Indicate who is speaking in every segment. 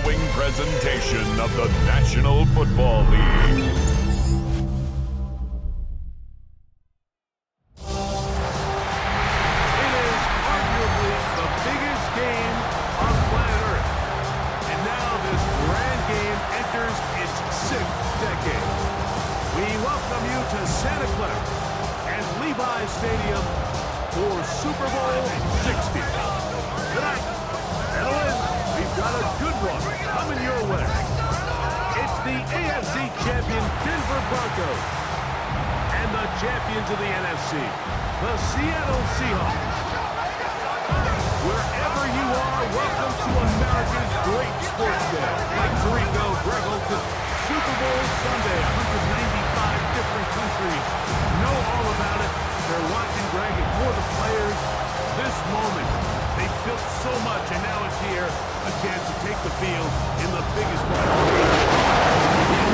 Speaker 1: following presentation of the National Football League.
Speaker 2: It is arguably the biggest game on planet Earth. And now this grand game enters its 6th decade. We welcome you to Santa Clara and Levi's Stadium for Super Bowl 60. Tonight, settle in. We've got a good one coming your way. It's the AFC champion Denver Broncos and the champions of the NFC, the Seattle Seahawks. Wherever you are, welcome to America's great sports day. Like Tirico, Greg Olson, Super Bowl Sunday, 195 different countries know all about it. They're watching, Greg, and for the players, this moment. They've built so much, and now it's here, a chance to take the field in the biggest football game.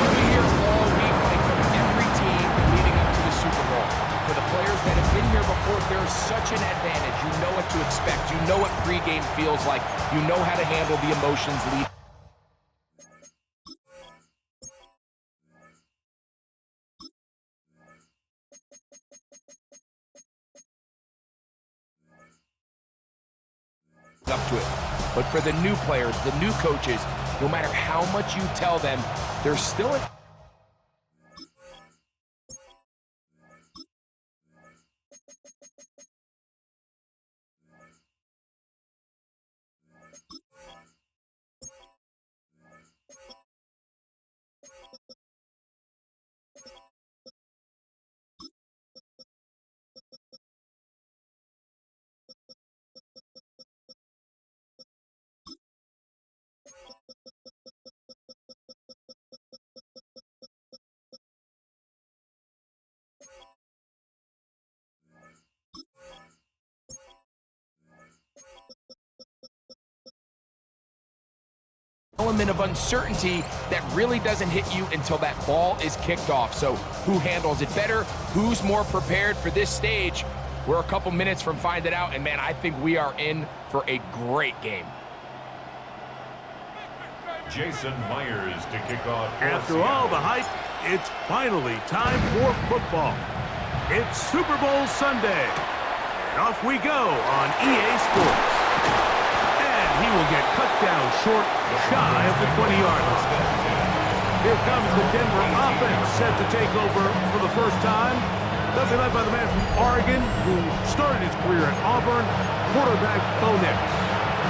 Speaker 3: We're here all week, like from every team leading up to the Super Bowl. For the players that have been here before, there's such an advantage. You know what to expect. You know what pregame feels like. You know how to handle the emotions leading. Up to it. But for the new players, the new coaches, no matter how much you tell them, there's still a element of uncertainty that really doesn't hit you until that ball is kicked off. So who handles it better? Who's more prepared for this stage? We're a couple minutes from finding out, and man, I think we are in for a great game.
Speaker 1: Jason Myers to kick off.
Speaker 2: After all the hype, it's finally time for football. It's Super Bowl Sunday. And off we go on EA Sports. He will get cut down short, shy of the 20-yard line. Here comes the Denver offense set to take over for the first time. They'll be led by the man from Oregon who started his career at Auburn, quarterback Bo Nix.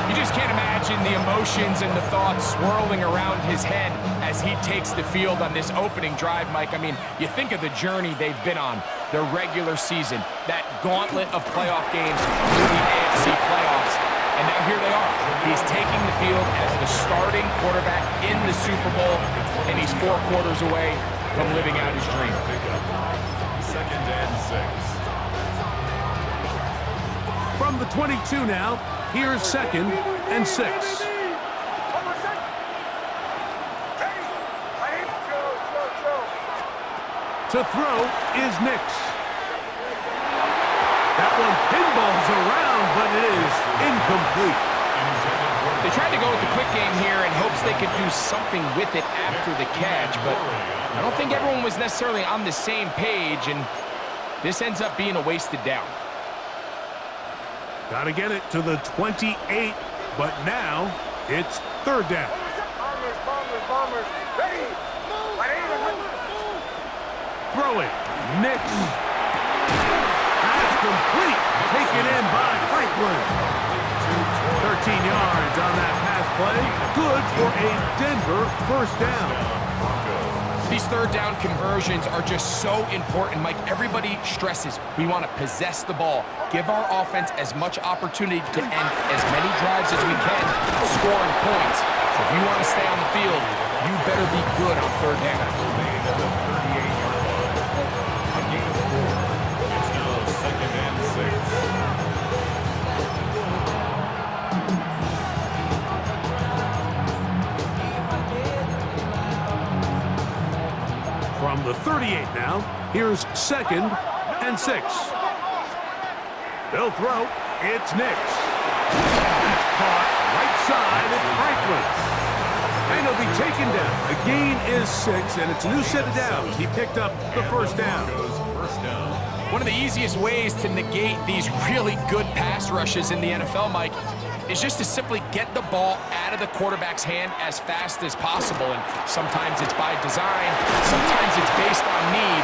Speaker 3: You just can't imagine the emotions and the thoughts swirling around his head as he takes the field on this opening drive, Mike. I mean, you think of the journey they've been on, their regular season, that gauntlet of playoff games through the AFC playoffs. And now here they are. He's taking the field as the starting quarterback in the Super Bowl, and he's 4 quarters away from living out his dream.
Speaker 1: 2nd and 6.
Speaker 2: From the 22 now, here's 2nd and 6. To throw is Nix. That one pinballs around, but it is incomplete.
Speaker 3: They tried to go with the quick game here in hopes they could do something with it after the catch, but I don't think everyone was necessarily on the same page, and this ends up being a wasted down.
Speaker 2: Got to get it to the 28, but now it's 3rd down. Throwing, Nix. That's complete. Taken in by Franklin. 13 yards on that pass play. Good for a Denver 1st down.
Speaker 3: These 3rd down conversions are just so important, Mike. Everybody stresses we want to possess the ball, give our offense as much opportunity to end as many drives as we can, scoring points. So if you want to stay on the field, you better be good on 3rd down.
Speaker 2: From the 38 now, here's 2nd and 6. They'll throw. It's Nix. That's caught right side. It's Franklin. be taken down. The gain is 6, and it's a new set of downs. He picked up the first down.
Speaker 3: One of the easiest ways to negate these really good pass rushes in the NFL, Mike, is just to simply get the ball out of the quarterback's hand as fast as possible. And sometimes it's by design, sometimes it's based on need.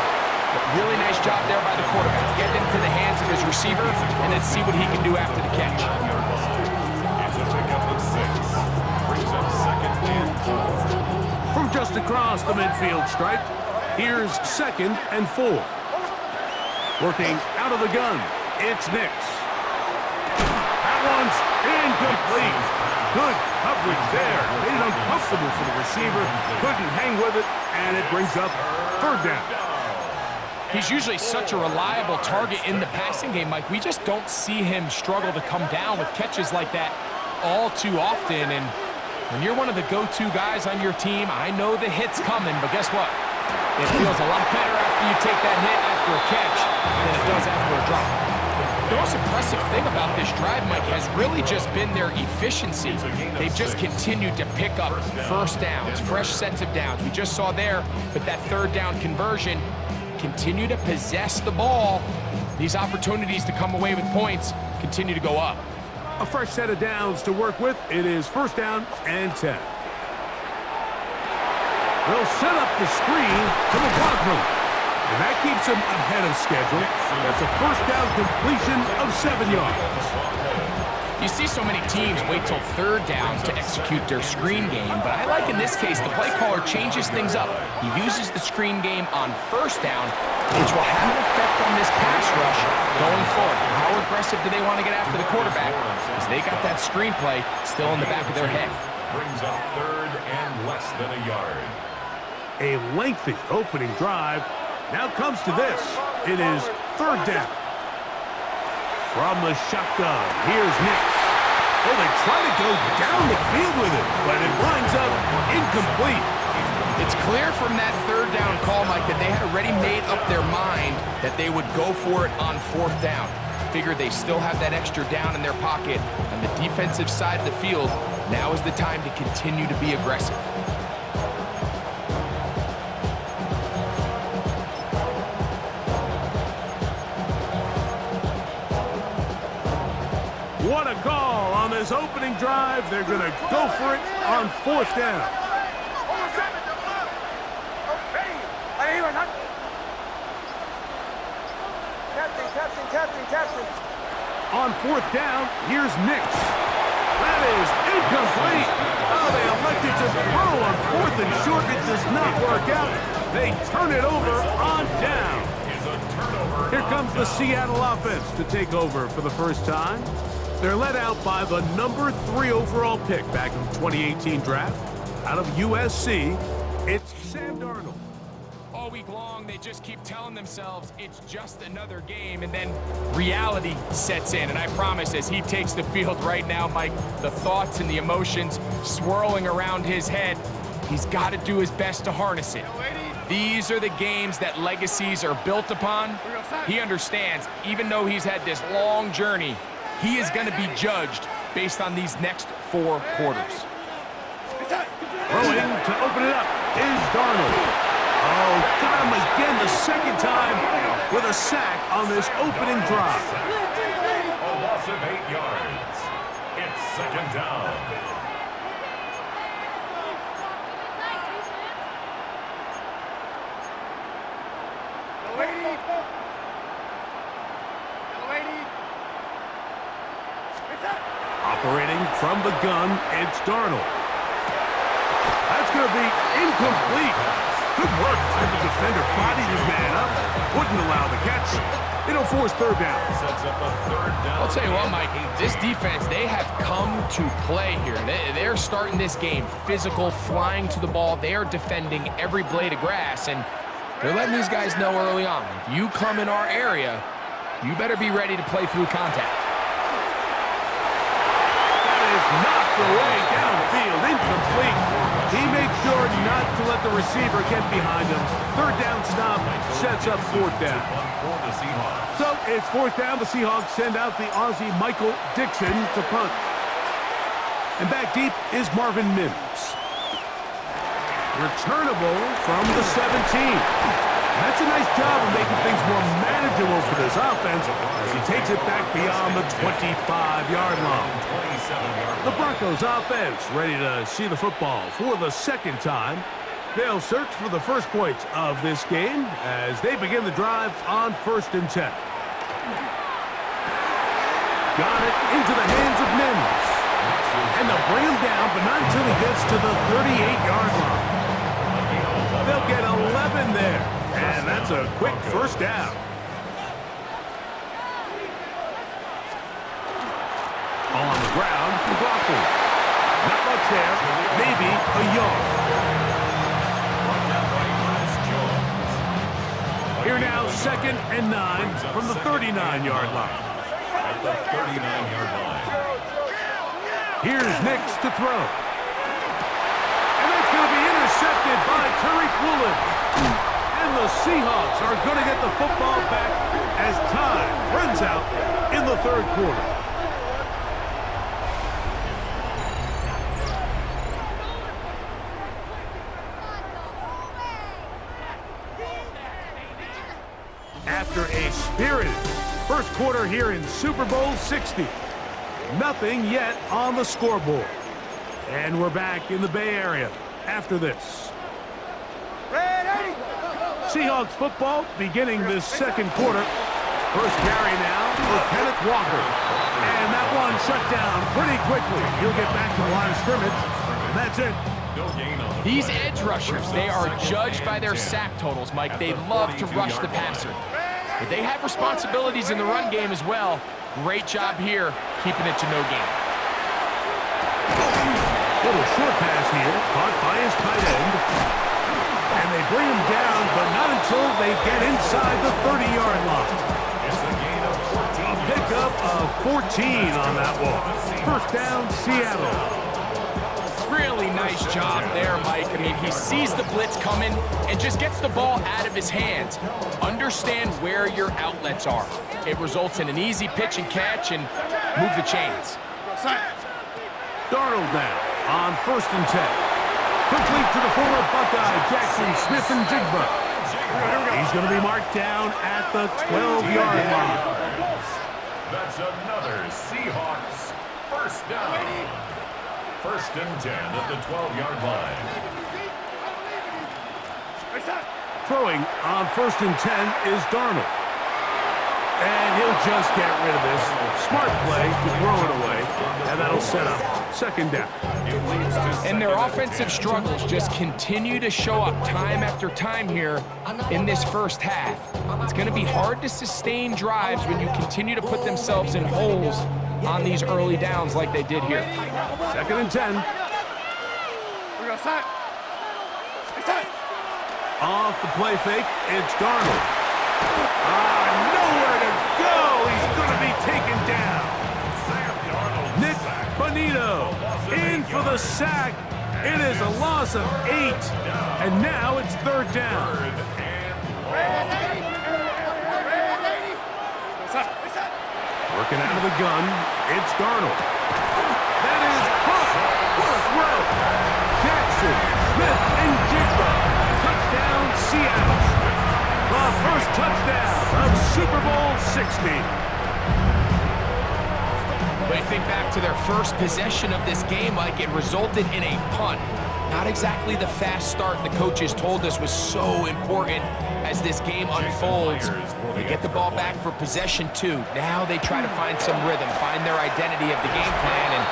Speaker 3: But really nice job there by the quarterback. Get into the hands of his receiver and then see what he can do after the catch.
Speaker 1: It's a pickup of 6. Brings up 2nd and 4.
Speaker 2: From just across the midfield stripe, here's 2nd and 4. Working out of the gun, it's Nix. That one's incomplete. Good coverage there. Made it uncomfortable for the receiver. Couldn't hang with it, and it brings up 3rd down.
Speaker 3: He's usually such a reliable target in the passing game, Mike. We just don't see him struggle to come down with catches like that all too often. And when you're one of the go-to guys on your team, I know the hit's coming, but guess what? It feels a lot better after you take that hit after a catch than it does after a drop. The most impressive thing about this drive, Mike, has really just been their efficiency. They've just continued to pick up first downs, fresh sets of downs. We just saw there, but that 3rd down conversion, continue to possess the ball. These opportunities to come away with points continue to go up.
Speaker 2: A fresh set of downs to work with. It is 1st down and 10. They'll set up the screen to the quadrant, and that keeps him ahead of schedule. That's a 1st down completion of 7 yards.
Speaker 3: You see so many teams wait till 3rd down to execute their screen game, but I like in this case the play caller changes things up. He uses the screen game on 1st down, which will have an effect on this pass rush going forward. How aggressive do they want to get after the quarterback? Because they got that screen play still in the back of their head.
Speaker 1: Brings up 3rd and less than a yard.
Speaker 2: A lengthy opening drive. Now comes to this. It is 3rd down. From the shotgun, here's Nix. Oh, they try to go down the field with it, but it winds up incomplete.
Speaker 3: It's clear from that 3rd down call, Mike, that they had already made up their mind that they would go for it on 4th down. Figure they still have that extra down in their pocket on the defensive side of the field. Now is the time to continue to be aggressive.
Speaker 2: What a call on this opening drive. They're going to go for it on 4th down.
Speaker 4: Captain.
Speaker 2: On 4th down, here's Nix. That is incomplete. Oh, they elected to throw on 4th and short. It does not work out. They turn it over on down. Here comes the Seattle offense to take over for the first time. They're led out by the number 3 overall pick back in the 2018 draft. Out of USC, it's Sam Darnold.
Speaker 3: All week long, they just keep telling themselves it's just another game, and then reality sets in. And I promise, as he takes the field right now, Mike, the thoughts and the emotions swirling around his head, he's got to do his best to harness it. These are the games that legacies are built upon. He understands, even though he's had this long journey, he is going to be judged based on these next 4 quarters.
Speaker 2: Throwing to open it up is Darnold. Oh, got him again the 2nd time with a sack on this opening drive.
Speaker 1: A loss of 8 yards. It's 2nd down.
Speaker 2: Operating from the gun, it's Darnold. That's going to be incomplete. Good work by the defender. Bodied his man up. Wouldn't allow the catch. It'll force 3rd down.
Speaker 1: Sets up a 3rd down.
Speaker 3: I'll tell you what, Mike, this defense, they have come to play here. They're starting this game physical, flying to the ball. They are defending every blade of grass, and they're letting these guys know early on, if you come in our area, you better be ready to play through contact.
Speaker 2: Knocked away downfield, incomplete. He makes sure not to let the receiver get behind him. 3rd down stop sets up 4th down. So it's 4th down. The Seahawks send out the Aussie Michael Dixon to punt. And back deep is Marvin Mims. Returnable from the 17. That's a nice job of making things more manageable for this offense as he takes it back beyond the 25-yard line. The Broncos offense ready to see the football for the second time. They'll search for the first points of this game as they begin the drive on 1st and 10. Got it into the hands of Mims. And they'll bring him down, but not until he gets to the 38-yard line. They'll get 11 there, and that's a quick first down. On the ground, McLaughlin. Not much there, maybe a yard. Here now, 2nd and 9 from the 39-yard line.
Speaker 1: At the 39-yard line.
Speaker 2: Here's Nix to throw. And that's going to be intercepted by Tariq Woolen. And the Seahawks are going to get the football back as time runs out in the 3rd quarter. After a spirited 1st quarter here in Super Bowl 60. Nothing yet on the scoreboard. And we're back in the Bay Area after this. Ready? Seahawks football beginning this 2nd quarter. First carry now for Kenneth Walker. And that one shut down pretty quickly. He'll get back to the line of scrimmage. And that's it.
Speaker 3: These edge rushers, they are judged by their sack totals, Mike. They love to rush the passer. But they have responsibilities in the run game as well. Great job here, keeping it to no gain.
Speaker 2: Little short pass here, caught by his tight end. And they bring him down, but not until they get inside the 30-yard line. A pickup of 14 on that one. First down, Seattle.
Speaker 3: Really nice job there, Mike. I mean, he sees the blitz coming and just gets the ball out of his hands. Understand where your outlets are. It results in an easy pitch and catch and move the chains.
Speaker 2: Darnold now on 1st and 10. Quickly to the former Buckeye, Jackson Smith and Jigba. He's going to be marked down at the 12-yard line.
Speaker 1: That's another Seahawks first down. 1st and 10 at the 12-yard line.
Speaker 2: Throwing on 1st and 10 is Darnold. And he'll just get rid of this. Smart play to throw it away. And that'll set up 2nd down.
Speaker 3: And their offensive struggles just continue to show up time after time here in this 1st half. It's going to be hard to sustain drives when you continue to put themselves in holes on these early downs like they did here.
Speaker 2: 2nd and 10. Off the play fake, it's Darnold. Nowhere to go. He's going to be taken down. Nick Bonito in for the sack. It is a loss of 8. And now it's 3rd down. Working out of the gun, it's Darnold. That is Huff. Throw. Jackson, Smith, and Jigba. Touchdown, Seattle. The first touchdown of Super Bowl 60.
Speaker 3: When you think back to their first possession of this game, like it resulted in a punt. Not exactly the fast start the coaches told us was so important as this game unfolds. They get the ball back for possession 2. Now they try to find some rhythm, find their identity of the game plan, and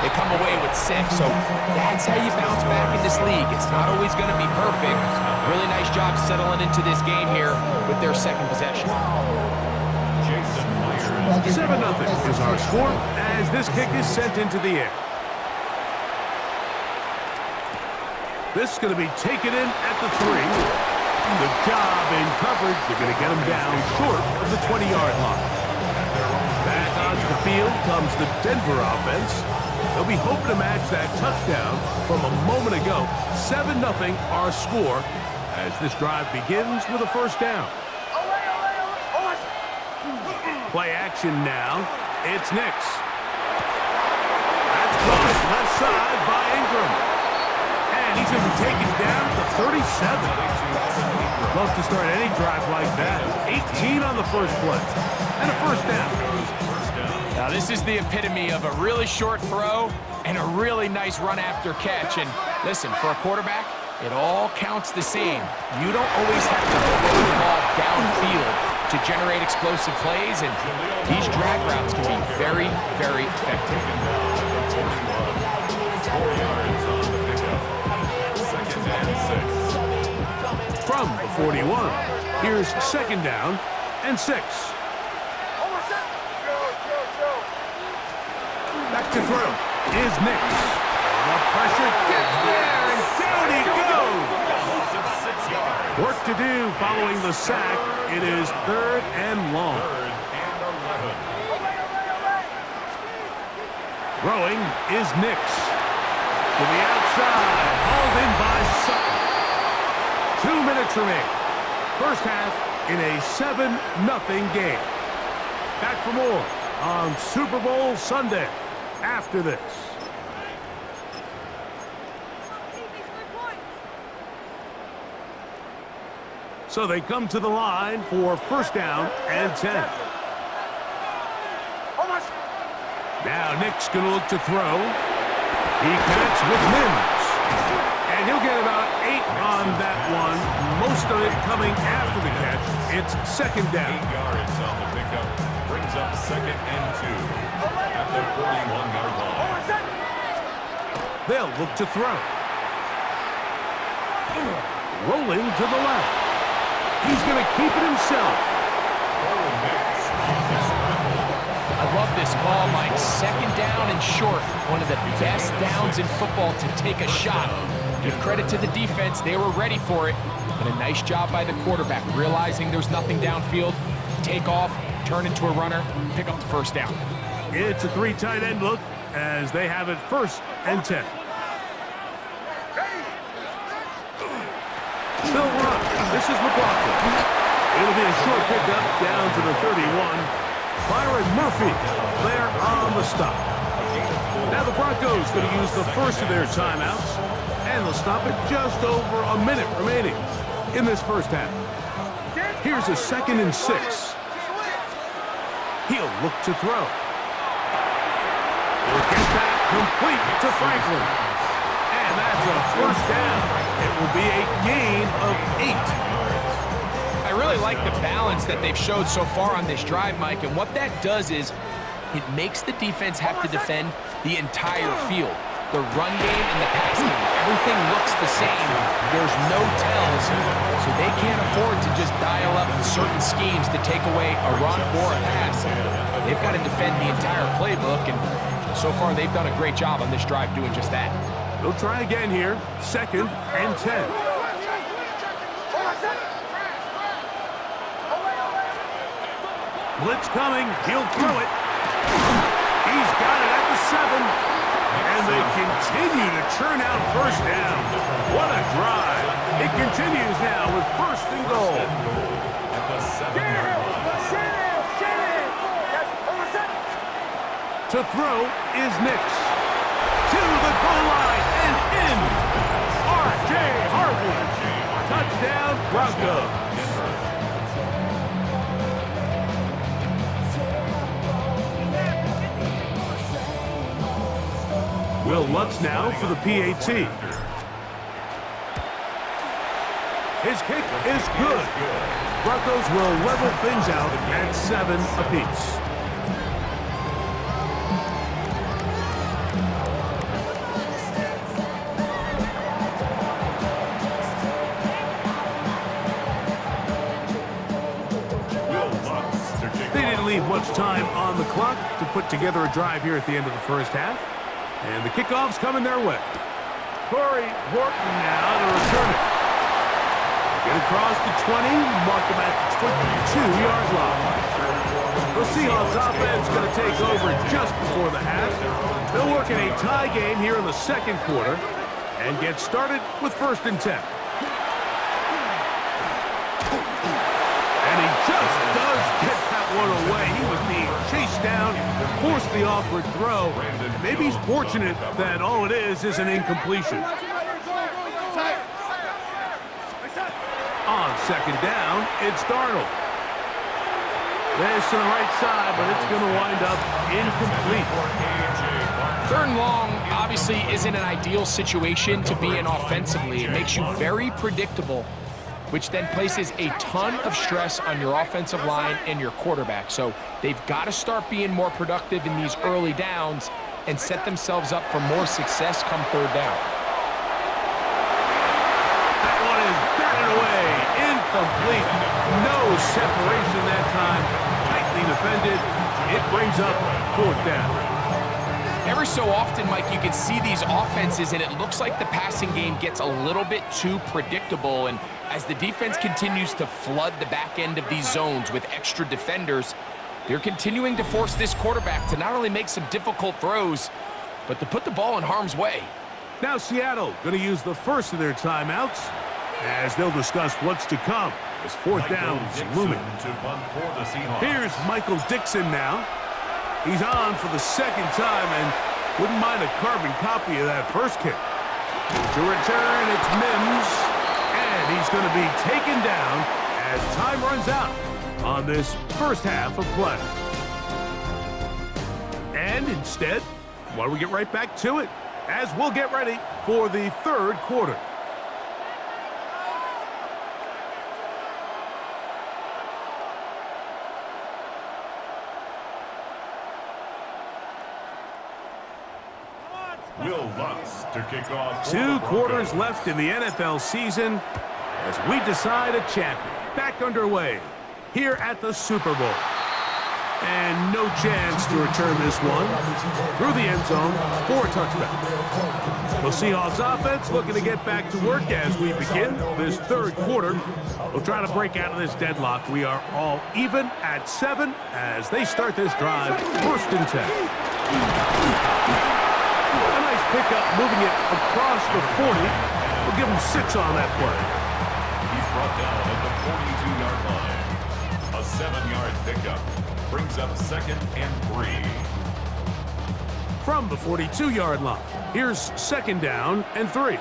Speaker 3: they come away with 6. So that's how you bounce back in this league. It's not always going to be perfect. Really nice job settling into this game here with their 2nd possession.
Speaker 2: 7-0 is our score as this kick is sent into the air. This is going to be taken in at the 3. Good job in coverage. They're going to get him down short of the 20-yard line. Back onto the field comes the Denver offense. They'll be hoping to match that touchdown from a moment ago. 7-0 our score as this drive begins with a first down. Play action now. It's Nix. That's caught left side by Ingram. And he's going to be taken down at the 37. Love to start any drive like that. 18 on the first play. And a first down.
Speaker 3: Now this is the epitome of a really short throw and a really nice run after catch. And listen, for a quarterback, it all counts the same. You don't always have to throw the ball downfield to generate explosive plays, and these drag routes can be very, very effective.
Speaker 1: 4 yards on the pickup. 2nd and 6.
Speaker 2: From the 41, here's 2nd down and 6. Back to throw is Nix. The pressure gets there, and down he goes. Work to do following the sack. It is 3rd and long.
Speaker 1: 3rd and 11.
Speaker 2: Throwing is Nix. To the outside, hauled in by Sutton. 2 minutes remain. First half in a 7-0 game. Back for more on Super Bowl Sunday after this. So they come to the line for 1st down and 10. Now Nick's going to look to throw. He connects with Mims. And he'll get about 8 on that one. Most of it coming after the catch. It's 2nd down.
Speaker 1: 8 yards on the pickup. Brings up 2nd and 2 at the 41-yard line.
Speaker 2: They'll look to throw. Rolling to the left. He's going to keep it himself.
Speaker 3: I love this call, Mike. 2nd down and short. One of the best downs in football to take a shot. Give credit to the defense. They were ready for it. But a nice job by the quarterback, realizing there's nothing downfield. Take off, turn into a runner, pick up the 1st down.
Speaker 2: It's a 3 tight end look as they have it 1st and 10. They'll run. This is McLaughlin. It'll be a short pickup down to the 31. Byron Murphy there on the stop. Now the Broncos going to use the first of their timeouts, and they'll stop it just over a minute remaining in this first half. Here's a 2nd and 6. He'll look to throw. He'll get that complete to Franklin. And that's a 1st down. It will be a gain of 8.
Speaker 3: I really like the balance that they've showed so far on this drive, Mike, and what that does is it makes the defense have to defend the entire field. The run game and the pass game, everything looks the same. There's no tells, so they can't afford to just dial up certain schemes to take away a run or a pass. They've got to defend the entire playbook, and so far they've done a great job on this drive doing just that.
Speaker 2: They'll try again here, 2nd and 10. Blitz coming, he'll throw it. He's got it at the 7. And they continue to churn out 1st down. What a drive. It continues now with 1st and goal.
Speaker 1: At the 7-yard line.
Speaker 2: To throw is Nix. To the goal line and in. R.J. Harvey. Touchdown, Broncos. Will Lutz now for the PAT. His kick is good. Broncos will level things out at 7 apiece. They didn't leave much time on the clock to put together a drive here at the end of the first half. And the kickoff's coming their way. Corey Horton now to return it. Get across the 20, mark them at the 22-yard line. The Seahawks offense going to take over just before the half. They'll work in a tie game here in the 2nd quarter and get started with 1st and 10. And he just does get that one away. He was being chased down, forced the awkward throw. And maybe he's fortunate that all it is an incompletion. On second down, it's Darnold. This to the right side, but it's going to wind up incomplete.
Speaker 3: Third and long obviously isn't an ideal situation to be in offensively. It makes you very predictable, which then places a ton of stress on your offensive line and your quarterback. So they've got to start being more productive in these early downs and set themselves up for more success come third down.
Speaker 2: That one is batted away. Incomplete. No separation that time. Tightly defended. It brings up fourth down.
Speaker 3: Every so often, Mike, you can see these offenses, and it looks like the passing game gets a little bit too predictable. And as the defense continues to flood the back end of these zones with extra defenders, they're continuing to force this quarterback to not only make some difficult throws, but to put the ball in harm's way.
Speaker 2: Now Seattle going to use the first of their timeouts as they'll discuss what's to come as fourth down is looming. Here's Michael Dixon now. He's on for the second time and wouldn't mind a carbon copy of that first kick. To return, it's Mims, and he's going to be taken down as time runs out on this first half of play. And instead, why don't we get right back to it as we'll get ready for the third quarter.
Speaker 1: Will Lutz to kick off.
Speaker 2: 2 quarters left in the NFL season as we decide a champion. Back underway here at the Super Bowl. And no chance to return this one through the end zone for a touchdown. The Seahawks offense looking to get back to work as we begin this third quarter. We'll try to break out of this deadlock. We are all even at 7 as they start this drive. First and 10. Pickup, moving it across the 40. We'll give him 6 on that play.
Speaker 1: He's brought down at the 42-yard line. A 7-yard pickup brings up 2nd and 3.
Speaker 2: From the 42-yard line, here's 2nd down and 3. We'll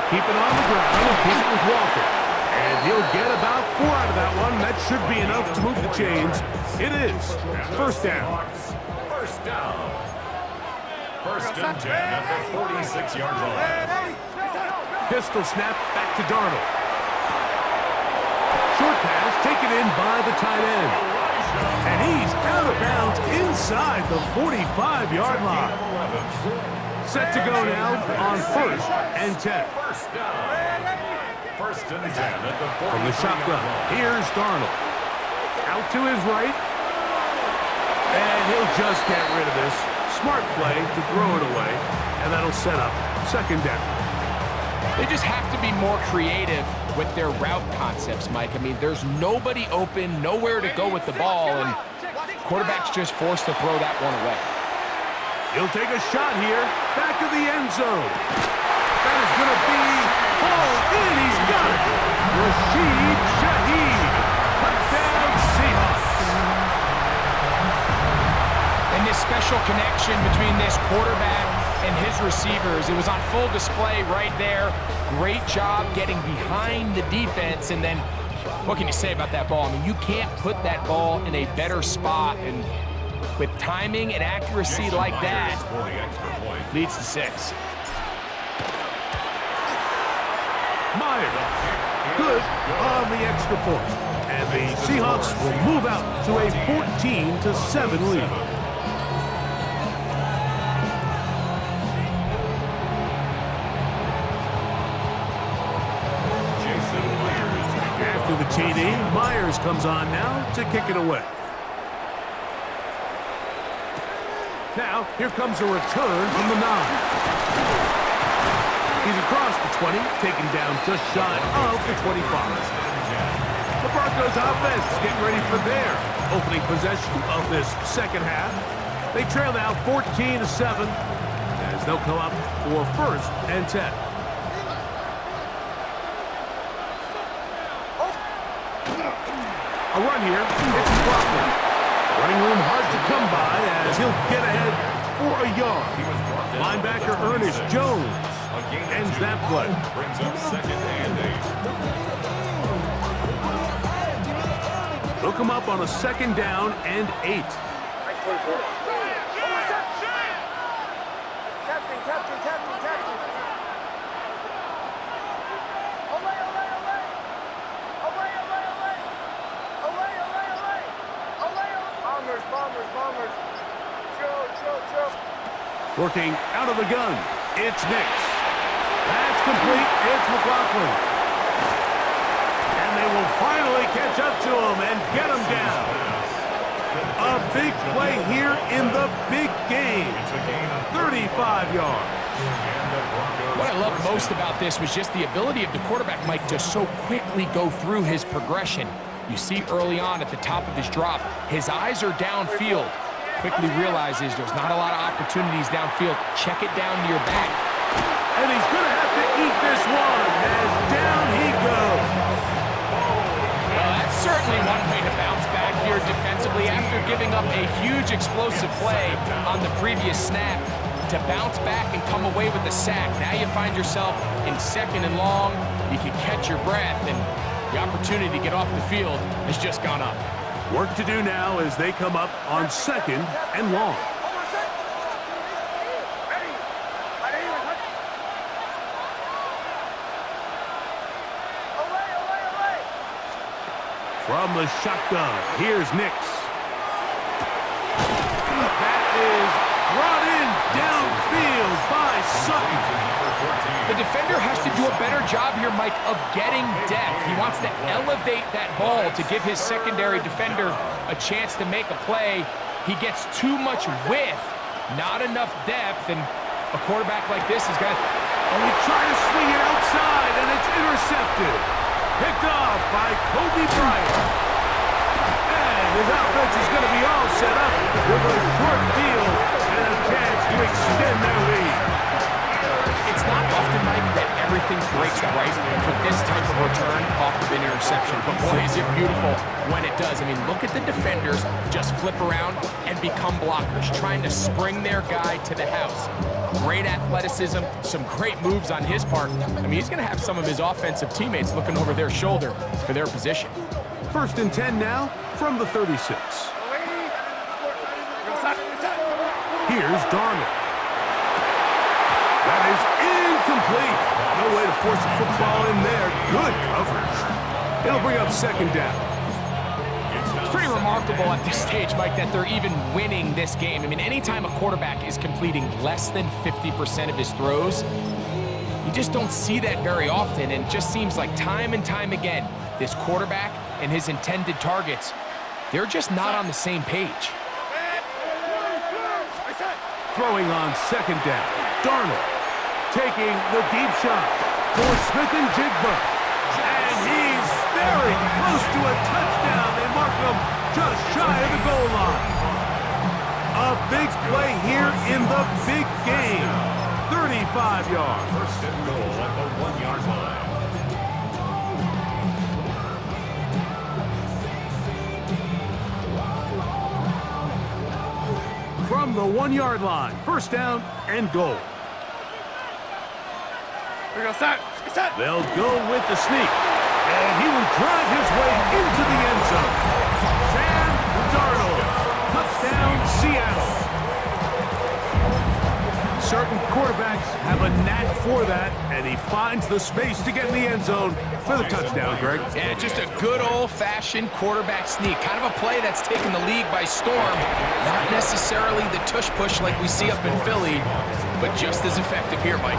Speaker 2: keep it on the ground and keep it with Walker. And he'll get about 4 out of that one. That should be enough to move the chains. It is first down.
Speaker 1: First down. First and 10 at the 46-yard line.
Speaker 2: Pistol snap back to Darnold. Short pass taken in by the tight end. And he's out of bounds inside the 45-yard line. Set to go now on first and 10.
Speaker 1: First down. First and 10 at the 46-yard line.
Speaker 2: From the shotgun, here's Darnold. Out to his right. And he'll just get rid of this. Smart play to throw it away. And that'll set up second down.
Speaker 3: They just have to be more creative with their route concepts, Mike. I mean, there's nobody open, nowhere to go with the ball, and quarterback's just forced to throw that one away.
Speaker 2: He'll take a shot here. Back of the end zone. That is going to be hauled in. He's got it. Rashid Shaheed. Touchdown Seahawks.
Speaker 3: And this special connection between this quarterback and his receivers, it was on full display right there. Great job getting behind the defense, and then what can you say about that ball? I mean, you can't put that ball in a better spot, and with timing and accuracy like that, leads to 6.
Speaker 2: Myers, good on the extra point. And the Seahawks will move out to a 14-7 lead. After the TD, Myers comes on now to kick it away. Now, here comes a return from the 9. He's across the 20, taken down just shy of the 25. The Broncos offense getting ready for their opening possession of this second half. They trail now 14-7 as they'll come up for first and 10. A run here. It's Crawford. Running room hard to come by as he'll get ahead for a yard. Linebacker Ernest Jones ends that play.
Speaker 1: Brings up 2nd and 8.
Speaker 2: They'll come up on a 2nd down and 8. Working out of the gun, it's Nix. That's complete, it's McLaughlin. And they will finally catch up to him and get him down. A big play here in the big game. 35 yards.
Speaker 3: What I love most about this was just the ability of the quarterback, Mike, to so quickly go through his progression. You see early on at the top of his drop, his eyes are downfield. Quickly realizes there's not a lot of opportunities downfield. Check it down to your back.
Speaker 2: And he's going to have to eat this one as down he goes.
Speaker 3: Well, that's certainly one way to bounce back here defensively after giving up a huge explosive play on the previous snap. To bounce back and come away with the sack. Now you find yourself in 2nd and long. You can catch your breath, and the opportunity to get off the field has just gone up.
Speaker 2: Work to do now as they come up on 2nd and long. From the shotgun, here's Nix. That is brought in downfield by Sutton.
Speaker 3: The defender has to do a better job here, Mike, of getting depth. He wants to elevate that ball to give his secondary defender a chance to make a play. He gets too much width, not enough depth, and a quarterback like this has got...
Speaker 2: And he tried to swing it outside, and it's intercepted. Picked off by Kobe Bryant. And his offense is going to be all set up with a short field and a chance to extend their lead.
Speaker 3: It's not often, Mike, that everything breaks right for this type of return off of an interception. But boy, is it beautiful when it does. I mean, look at the defenders just flip around and become blockers, trying to spring their guy to the house. Great athleticism, some great moves on his part. I mean, he's going to have some of his offensive teammates looking over their shoulder for their position.
Speaker 2: 1st and 10 now from the 36. Here's Darnold. That is incomplete. No way to force the football in there. Good coverage. It'll bring up 2nd down.
Speaker 3: It's pretty remarkable at this stage, Mike, that they're even winning this game. I mean, anytime a quarterback is completing less than 50% of his throws, you just don't see that very often, and it just seems like time and time again, this quarterback and his intended targets, they're just not on the same page.
Speaker 2: Throwing on 2nd down. Darnold taking the deep shot for Smith and Jigba. And he's very close to a touchdown. They mark him just shy of the goal line. A big play here in the big game. 35 yards.
Speaker 1: 1st and goal at the 1-yard line.
Speaker 2: From the 1-yard line, 1st down and goal. They'll go with the sneak, and he will drive his way into the end zone. Sam Darnold, touchdown Seattle. Certain quarterbacks have a knack for that, and he finds the space to get in the end zone for the touchdown, Greg.
Speaker 3: Yeah, just a good old-fashioned quarterback sneak. Kind of a play that's taken the league by storm. Not necessarily the tush-push like we see up in Philly, but just as effective here, Mike.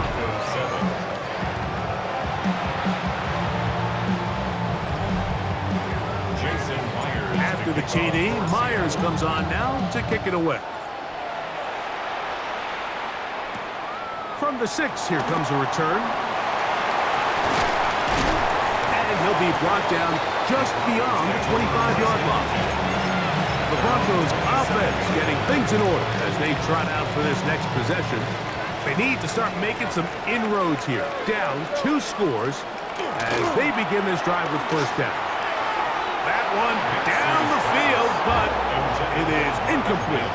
Speaker 2: After the TD, Myers comes on now to kick it away. From the 6, here comes a return. And he'll be brought down just beyond the 25-yard line. The Broncos offense getting things in order as they trot out for this next possession. They need to start making some inroads here. Down 2 scores as they begin this drive with 1st down. That one down the field, but it is incomplete.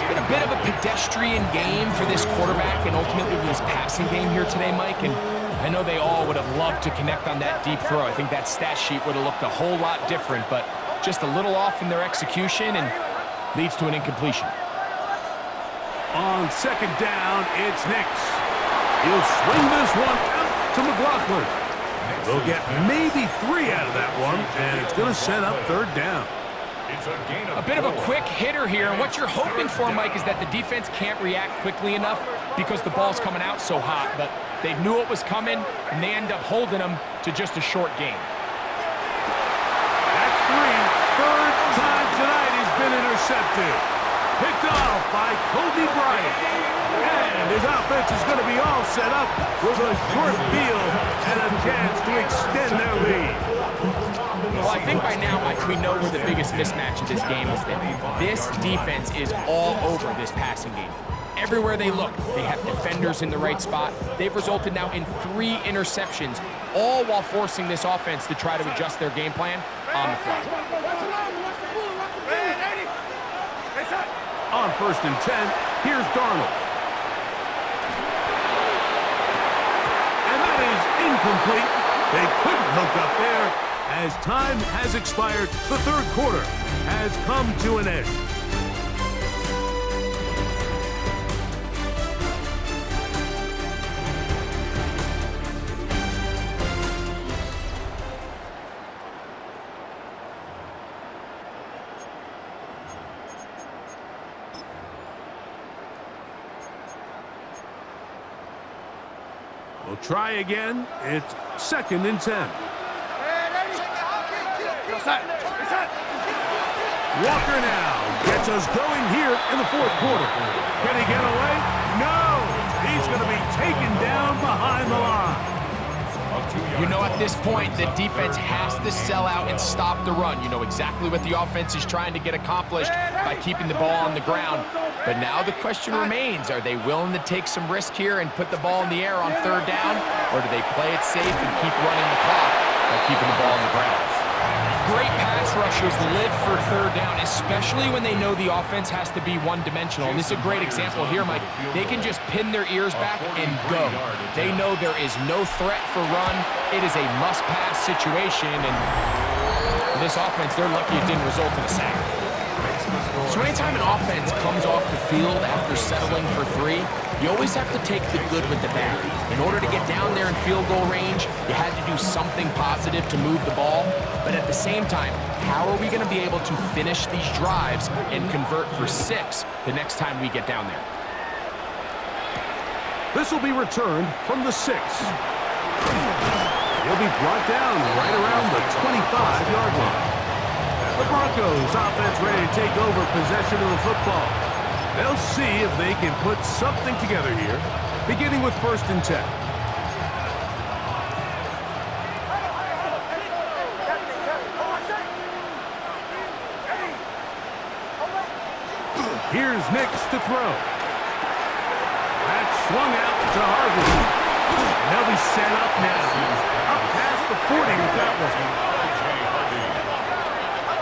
Speaker 3: been a bit of a pedestrian game for this quarterback and ultimately this passing game here today, Mike. And I know they all would have loved to connect on that deep throw. I think that stat sheet would have looked a whole lot different, but just a little off in their execution and leads to an incompletion.
Speaker 2: On second down, it's Nix. He'll swing this one out to McLaughlin. They'll get maybe 3 out of that one, and it's going to set up third down.
Speaker 3: A bit of a quick hitter here, and what you're hoping for, Mike, is that the defense can't react quickly enough because the ball's coming out so hot, but they knew it was coming, and they end up holding them to just a short game.
Speaker 2: That's 3. Third time tonight he's been intercepted. Picked off by Kobe Bryant. And his offense is going to be all set up with a short field and a chance to extend their lead.
Speaker 3: Well, I think by now, Mike, we know where the biggest mismatch of this game has been. This defense is all over this passing game. Everywhere they look, they have defenders in the right spot. They've resulted now in 3 interceptions, all while forcing this offense to try to adjust their game plan on the fly.
Speaker 2: On first and 10, here's Darnold. And that is incomplete. They couldn't hook up there. As time has expired, the third quarter has come to an end. We'll try again. It's second and 10. Walker now gets us going here in the fourth quarter. Can he get away? No! He's going to be taken down behind the line.
Speaker 3: You know, at this point, the defense has to sell out and stop the run. You know exactly what the offense is trying to get accomplished by keeping the ball on the ground. But now the question remains, are they willing to take some risk here and put the ball in the air on third down? Or do they play it safe and keep running the clock by keeping the ball on the ground? Great pass rushers live for third down, especially when they know the offense has to be one-dimensional. And this is a great example here, Mike. They can just pin their ears back and go. They know there is no threat for run. It is a must-pass situation, and for this offense, they're lucky it didn't result in a sack. So anytime an offense comes off the field after settling for 3, you always have to take the good with the bad. In order to get down there in field goal range, you had to do something positive to move the ball. But at the same time, how are we going to be able to finish these drives and convert for 6 the next time we get down there?
Speaker 2: This will be returned from the 6. He'll be brought down right around the 25-yard line. The Broncos offense ready to take over possession of the football. They'll see if they can put something together here, beginning with first and 10. Here's Nix to throw. That's swung out to Harvey. And they'll be set up now. Up past the 40 with that one.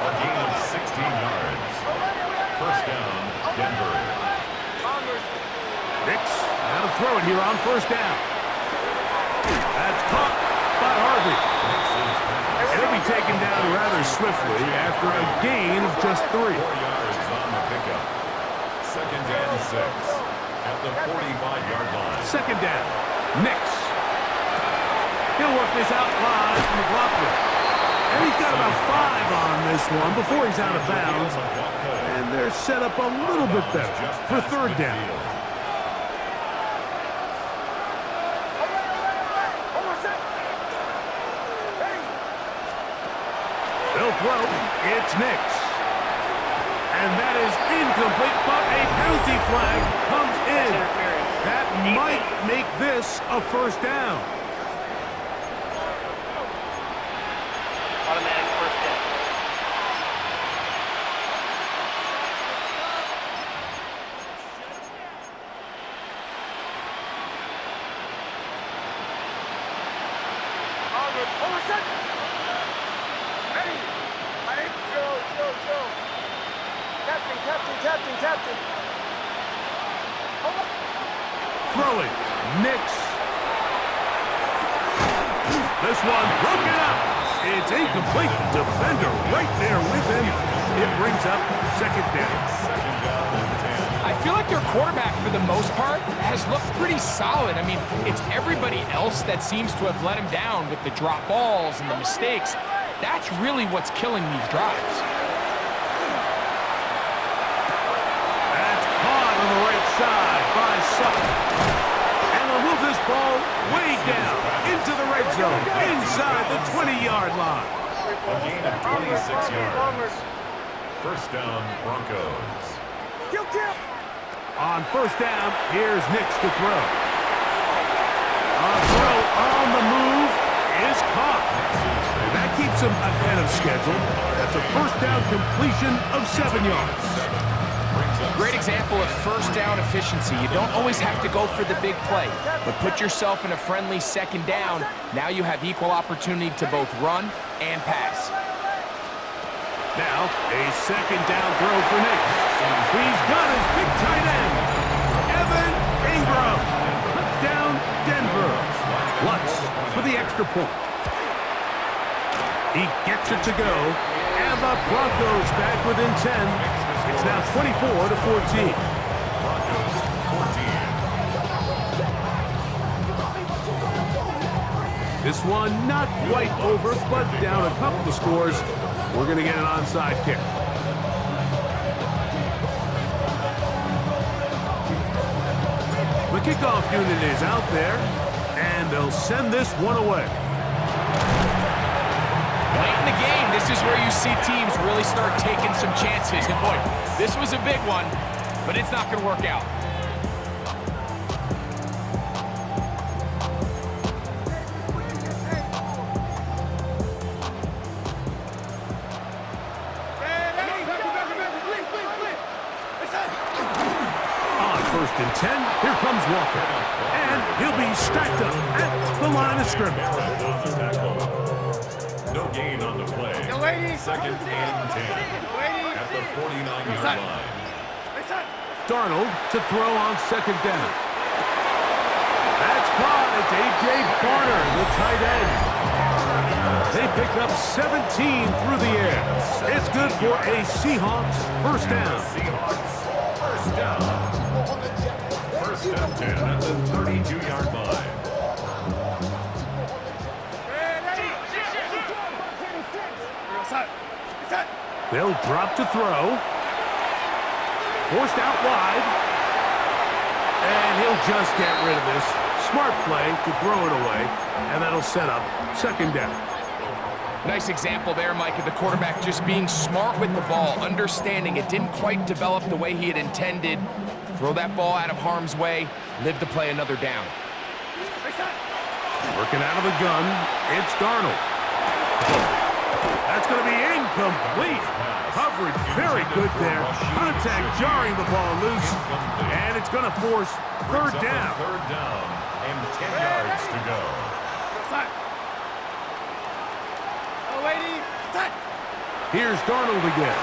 Speaker 1: A gain of 16 yards. First down, Denver.
Speaker 2: Nix, now to throw it here on first down. That's caught by Harvey. It'll be taken down rather swiftly after a gain of just 3.
Speaker 1: 4 yards on the pickup. Second and 6 at the 45-yard line.
Speaker 2: Second down, Nix. He'll work this out wide from McLaughlin. And he's got about 5 on this one before he's out of bounds. And they're set up a little bit better for third down. They'll throw. It's Nix. And that is incomplete, but a penalty flag comes in. That might make this a first down.
Speaker 4: Automatic first down. Captain.
Speaker 2: throwing. Nix. This one broken up. It's incomplete. Defender right there with him. It brings up second down.
Speaker 3: I feel like their quarterback, for the most part, has looked pretty solid. I mean, it's everybody else that seems to have let him down with the drop balls and the mistakes. That's really what's killing these drives.
Speaker 2: That's caught on the right side by Sutton. And they'll move this ball way down into the red zone, inside the 20-yard line.
Speaker 1: A gain of 26 yards. First down, Broncos.
Speaker 2: On first down, here's Nix to throw. A throw on the move is caught. And that keeps him ahead of schedule. That's a first down completion of 7 yards.
Speaker 3: Great example of first down efficiency. You don't always have to go for the big play, but put yourself in a friendly second down. Now you have equal opportunity to both run and pass.
Speaker 2: Now, a second down throw for Nix. He's got his big tight end, Evan Ingram. Touchdown, Denver. Lutz for the extra point. He gets it to go, and the Broncos back within 10. It's now 24-14.
Speaker 1: Broncos 14.
Speaker 2: This one not quite over, but down a couple of scores. We're going to get an onside kick. The kickoff unit is out there, and they'll send this one away.
Speaker 3: Late in the game, this is where you see teams really start taking some chances. And boy, this was a big one, but it's not going to work out.
Speaker 2: On first and 10, here comes Walker. And he'll be stacked up at the line of scrimmage.
Speaker 1: No gain on the play. Second and 10. At the 49-yard line.
Speaker 2: Darnold to throw on second down. That's caught. It's A.J. Barner, the tight end. They pick up 17 through the air. It's good for a Seahawks first down.
Speaker 1: Seahawks first down. First and 10 at the 32-yard line.
Speaker 2: They'll drop to throw. Forced out wide. And he'll just get rid of this. Smart play to throw it away. And that'll set up second down.
Speaker 3: Nice example there, Mike, of the quarterback just being smart with the ball, understanding it didn't quite develop the way he had intended. Throw that ball out of harm's way, live to play another down.
Speaker 2: Working out of the gun, it's Darnold. That's going to be incomplete. Coverage very good there. Contact jarring the ball loose. And it's going to force third down.
Speaker 1: Third down and 10 yards to go.
Speaker 2: Here's Darnold again.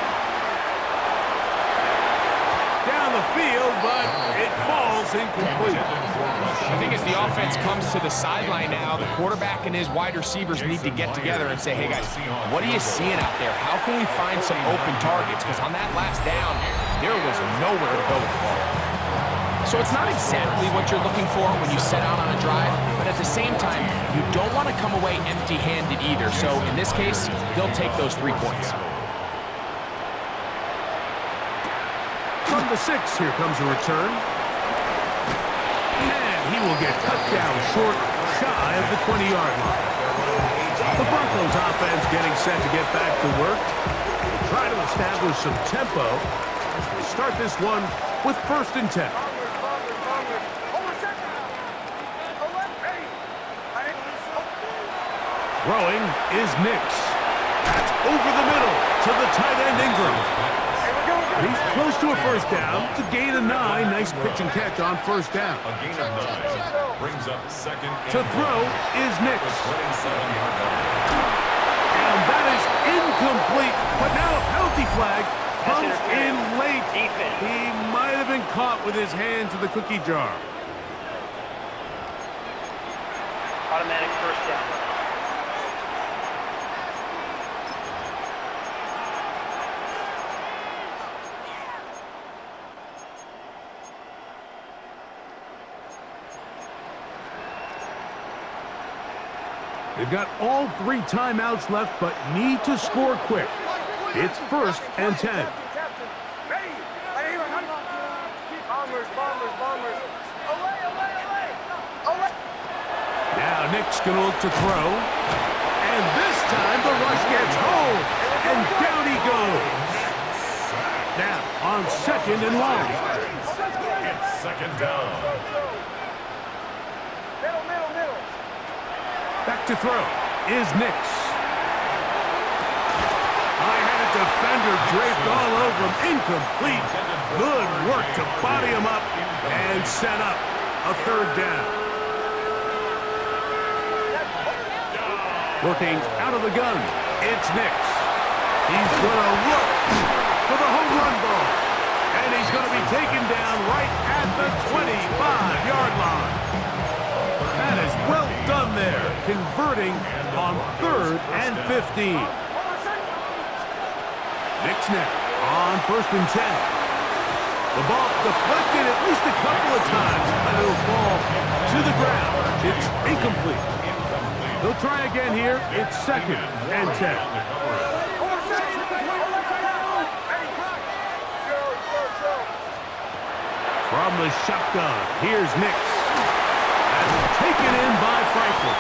Speaker 2: Down the field, but it falls incomplete.
Speaker 3: I think as the offense comes to the sideline now, the quarterback and his wide receivers need to get together and say, hey guys, what are you seeing out there? How can we find some open targets? Because on that last down, there was nowhere to go with the ball. So it's not exactly what you're looking for when you set out on a drive, but at the same time, you don't want to come away empty-handed either. So in this case, they'll take those 3 points.
Speaker 2: From the 6, here comes a return. And he will get cut down short, shy of the 20-yard line. The Broncos offense getting set to get back to work. They try to establish some tempo as they start this one with first and 10. Throwing is Nix. That's over the middle to the tight end Ingram. He's close to a first down. It's a gain of 9. Nice pitch and catch on first down.
Speaker 1: A gain of 9 brings up second and
Speaker 2: To throw is Nix.
Speaker 1: 27-yard line.
Speaker 2: And that is incomplete. But now a penalty flag comes in late. He might have been caught with his hand to the cookie jar.
Speaker 4: automatic first down.
Speaker 2: They've got all 3 timeouts left, but need to score quick. It's 1st and 10. Now Nick's going to look to throw. And this time the rush gets home. And down he goes. Now on 2nd and long.
Speaker 1: It's 2nd down.
Speaker 2: Back to throw is Nix. I had a defender draped all over him. Incomplete. Good work to body him up and set up a 3rd down. Working out of the gun, it's Nix. He's going to look for the home run ball. And he's going to be taken down right at the 25-yard line. That is well done there, converting on 3rd and 15. Nix now on 1st and 10. The ball deflected at least a couple of times, but it'll fall to the ground. It's incomplete. They'll try again here. It's 2nd and 10. From the shotgun, here's Nix. Taken in by Franklin.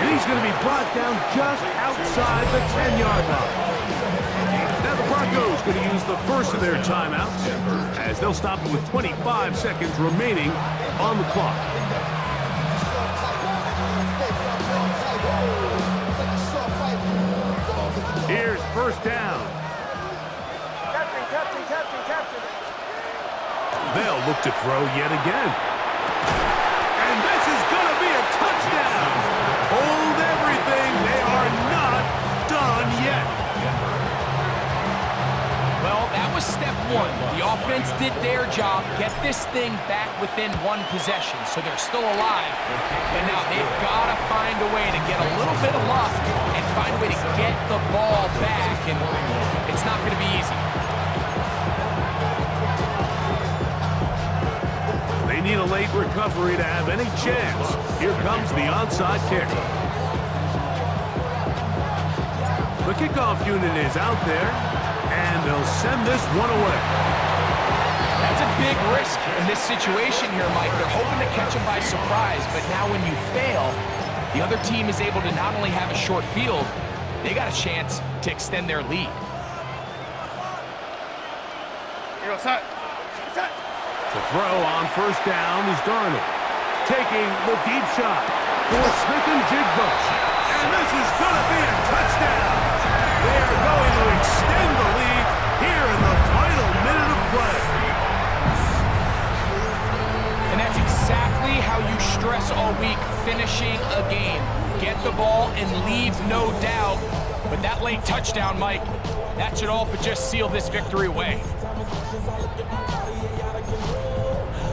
Speaker 2: And he's going to be brought down just outside the 10-yard line. Now the Broncos going to use the first of their timeouts as they'll stop it with 25 seconds remaining on the clock. Here's 1st down. Captain. They'll look to throw yet again. And this is going to be a touchdown. Hold everything. They are not done yet.
Speaker 3: Well, that was step 1. The offense did their job, get this thing back within 1 possession, so they're still alive. And now they've got to find a way to get a little bit of luck and find a way to get the ball back, and it's not going to be easy.
Speaker 2: They need a late recovery to have any chance. Here comes the onside kick. The kickoff unit is out there, and they'll send this one away.
Speaker 3: That's a big risk in this situation here, Mike. They're hoping to catch him by surprise, but now when you fail, the other team is able to not only have a short field, they got a chance to extend their lead.
Speaker 4: Here, what's that?
Speaker 2: The throw on 1st down is Darnold. Taking the deep shot for Smith-Njigba. And this is going to be a touchdown. They are going to extend the lead here in the final minute of play.
Speaker 3: And that's exactly how you stress all week, finishing a game. Get the ball and leave no doubt. But that late touchdown, Mike, that should all but just seal this victory away.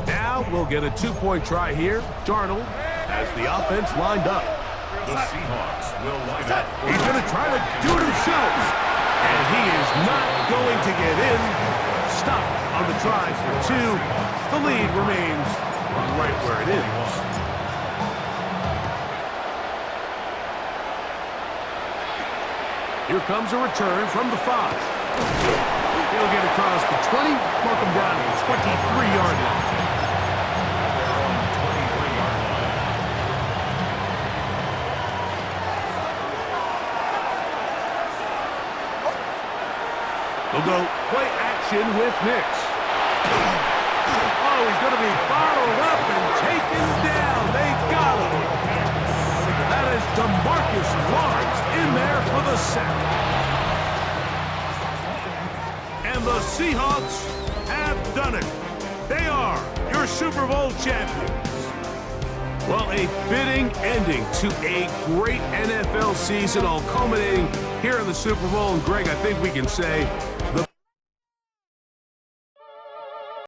Speaker 2: Now we'll get a 2-point try here. Darnold has the offense lined up.
Speaker 1: The Seahawks will line up.
Speaker 2: He's going to try to do it himself. And he is not going to get in. Stop on the try for 2. The lead remains right where it is. Here comes a return from the 5. He'll get across the 20, mark him down at the 23-yard line. They'll go play action with Nix. Oh, he's going to be bottled up and taken down. They got him. That is DeMarcus Lawrence in there for the sack. And the Seahawks have done it. They are your Super Bowl champions. Well, a fitting ending to a great NFL season, all culminating here in the Super Bowl. And Greg, I think we can say the